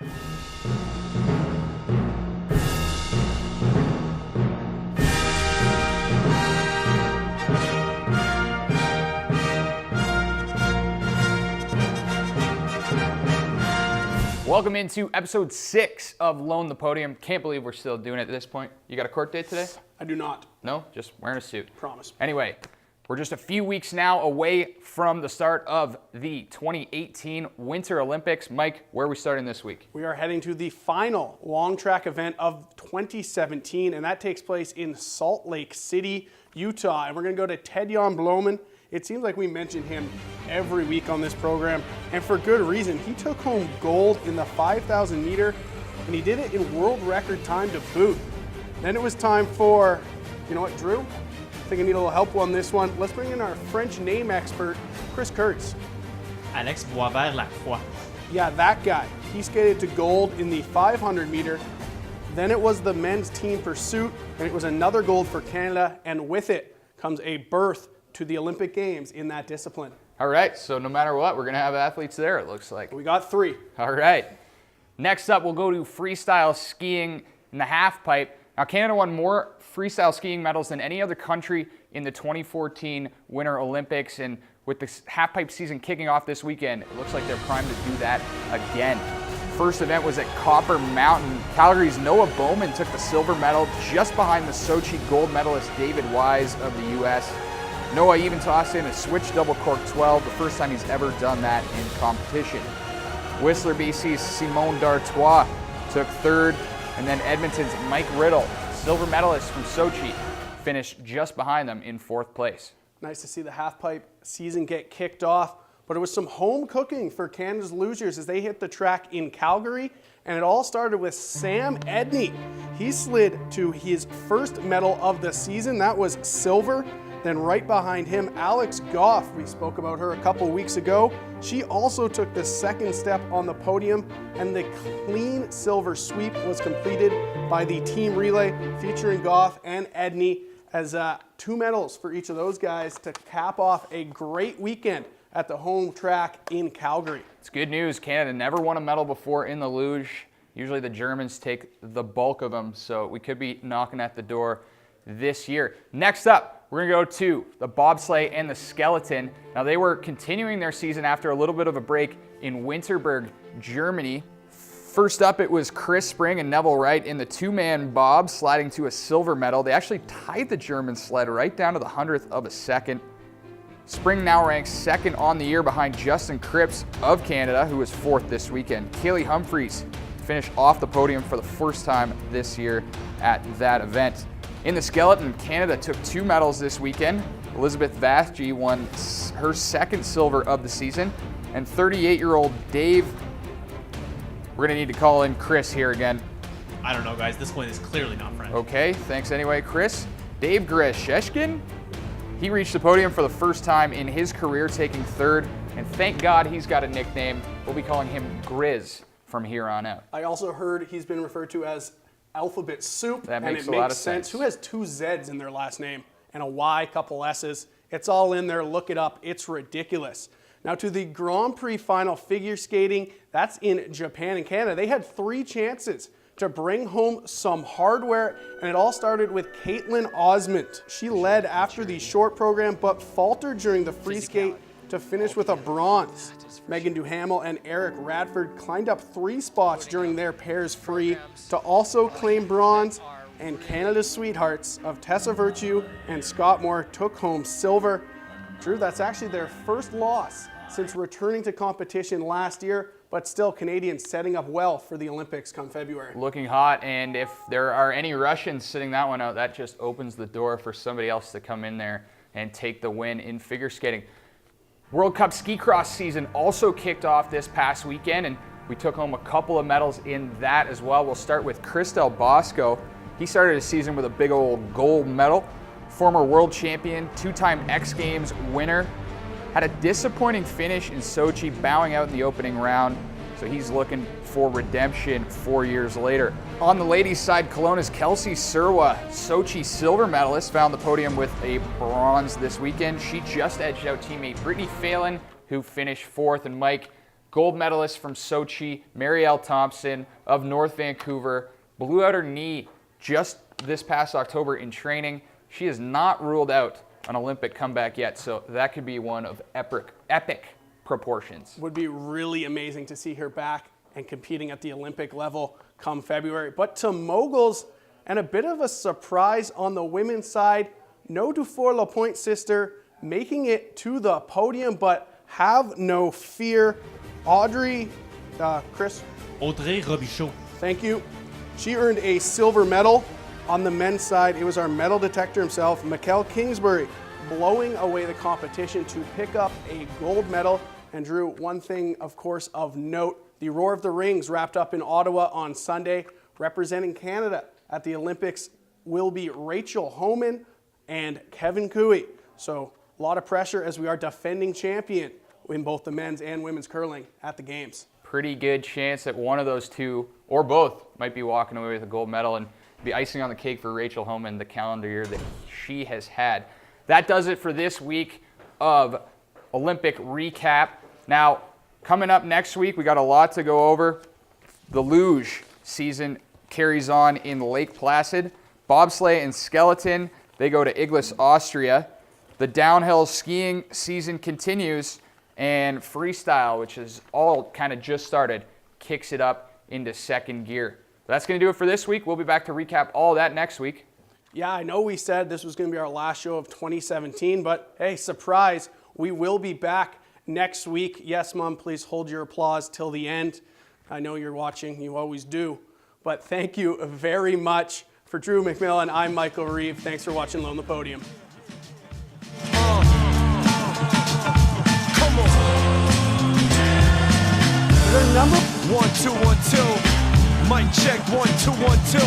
Welcome into episode 6 of Loan the Podium. Can't believe we're still doing it at this point. You got a court date today? I do not. No? Just wearing a suit. Promise. Anyway, we're just a few weeks now away from the start of the 2018 Winter Olympics. Mike, where are we starting this week? We are heading to the final long track event of 2017, and that takes place in Salt Lake City, Utah. And we're going to go to Ted-Jan Bloemen. It seems like we mention him every week on this program, and for good reason. He took home gold in the 5,000 meter, and he did it in world record time to boot. Then it was time for, you know what, Drew? I think I need a little help on this one. Let's bring in our French name expert, Chris Kurtz. Alex Boisvert-Lacroix. Yeah, that guy. He skated to gold in the 500 meter. Then it was the men's team pursuit, and it was another gold for Canada, and with it comes a berth to the Olympic Games in that discipline. All right, so no matter what, we're going to have athletes there, it looks like. We got 3. All right. Next up, we'll go to freestyle skiing in the half pipe. Now, Canada won more freestyle skiing medals than any other country in the 2014 Winter Olympics, and with the half pipe season kicking off this weekend, it looks like they're primed to do that again. First event was at Copper Mountain. Calgary's Noah Bowman took the silver medal just behind the Sochi gold medalist David Wise of the U.S. Noah even tossed in a switch double cork 12, the first time he's ever done that in competition. Whistler, BC's Simone D'Artois took third, and then Edmonton's Mike Riddle, silver medalist from Sochi, finished just behind them in 4th place. Nice to see the halfpipe season get kicked off, but it was some home cooking for Canada's losers as they hit the track in Calgary, and it all started with Sam Edney. He slid to his first medal of the season. That was silver. Then right behind him, Alex Goff. We spoke about her a couple weeks ago. She also took the second step on the podium, and the clean silver sweep was completed by the team relay featuring Goff and Edney as 2 medals for each of those guys to cap off a great weekend at the home track in Calgary. It's good news. Canada never won a medal before in the luge. Usually the Germans take the bulk of them, so we could be knocking at the door this year. Next up, we're going to go to the bobsleigh and the skeleton. Now, they were continuing their season after a little bit of a break in Winterberg, Germany. First up, it was Chris Spring and Neville Wright in the 2-man bob, sliding to a silver medal. They actually tied the German sled right down to the 100th of a second. Spring now ranks 2nd on the year behind Justin Cripps of Canada, who was 4th this weekend. Kaylee Humphreys finished off the podium for the first time this year at that event. In the skeleton, Canada took 2 medals this weekend. Elizabeth Vathje won her 2nd silver of the season, and 38-year-old Dave, we're going to need to call in Chris here again. I don't know, guys. This one is clearly not French. Okay, thanks anyway, Chris. Dave Gresheshkin, he reached the podium for the first time in his career, taking 3rd, and thank God he's got a nickname. We'll be calling him Grizz from here on out. I also heard he's been referred to as Alphabet Soup, that makes and it a lot makes of sense. Who has 2 Z's in their last name and a Y, couple S's? It's all in there. Look it up. It's ridiculous. Now to the Grand Prix final figure skating. That's in Japan and Canada. They had 3 chances to bring home some hardware, and it all started with Caitlin Osmond. She led after the short program, but faltered during the free skate to finish with a bronze. Megan Duhamel and Eric Radford climbed up 3 spots during their pairs free to also claim bronze, and Canada's sweethearts of Tessa Virtue and Scott Moore took home silver. Drew, that's actually their first loss since returning to competition last year, but still Canadians setting up well for the Olympics come February. Looking hot, and if there are any Russians sitting that one out, that just opens the door for somebody else to come in there and take the win in figure skating. World Cup ski cross season also kicked off this past weekend, and we took home a couple of medals in that as well. We'll start with Christel Bosco. He started his season with a big old gold medal. Former world champion, 2-time X Games winner. Had a disappointing finish in Sochi, bowing out in the opening round. So he's looking for redemption 4 years later. On the ladies' side, Kelowna's Kelsey Surwa, Sochi silver medalist, found the podium with a bronze this weekend. She just edged out teammate Brittany Phelan, who finished 4th. And Mike, gold medalist from Sochi, Marielle Thompson of North Vancouver, blew out her knee just this past October in training. She has not ruled out an Olympic comeback yet, so that could be one of epic proportions. Would be really amazing to see her back and competing at the Olympic level come February. But to moguls, and a bit of a surprise on the women's side, no Dufour-Lapointe sister making it to the podium, but have no fear. Audrey, Chris. Audrey Robichaud. Thank you. She earned a silver medal. On the men's side, it was our medal detector himself, Mikkel Kingsbury, blowing away the competition to pick up a gold medal. And Drew, one thing, of course, of note, the Roar of the Rings wrapped up in Ottawa on Sunday. Representing Canada at the Olympics will be Rachel Homan and Kevin Cooey. So a lot of pressure as we are defending champion in both the men's and women's curling at the games. Pretty good chance that one of those two, or both, might be walking away with a gold medal and be icing on the cake for Rachel Homan the calendar year that she has had. That does it for this week of Olympic recap. Now, coming up next week, we got a lot to go over. The luge season carries on in Lake Placid. Bobsleigh and skeleton, they go to Iglis, Austria. The downhill skiing season continues, and freestyle, which is all kind of just started, kicks it up into second gear. That's going to do it for this week. We'll be back to recap all that next week. Yeah, I know we said this was going to be our last show of 2017, but hey, surprise, we will be back next week. Yes, Mom, please hold your applause till the end. I know you're watching, you always do. But thank you very much. For Drew McMillin, I'm Michael Reeve. Thanks for watching Low on the Podium. Come on. Their number 1 2 1 2. Mic check 1 2 1 2.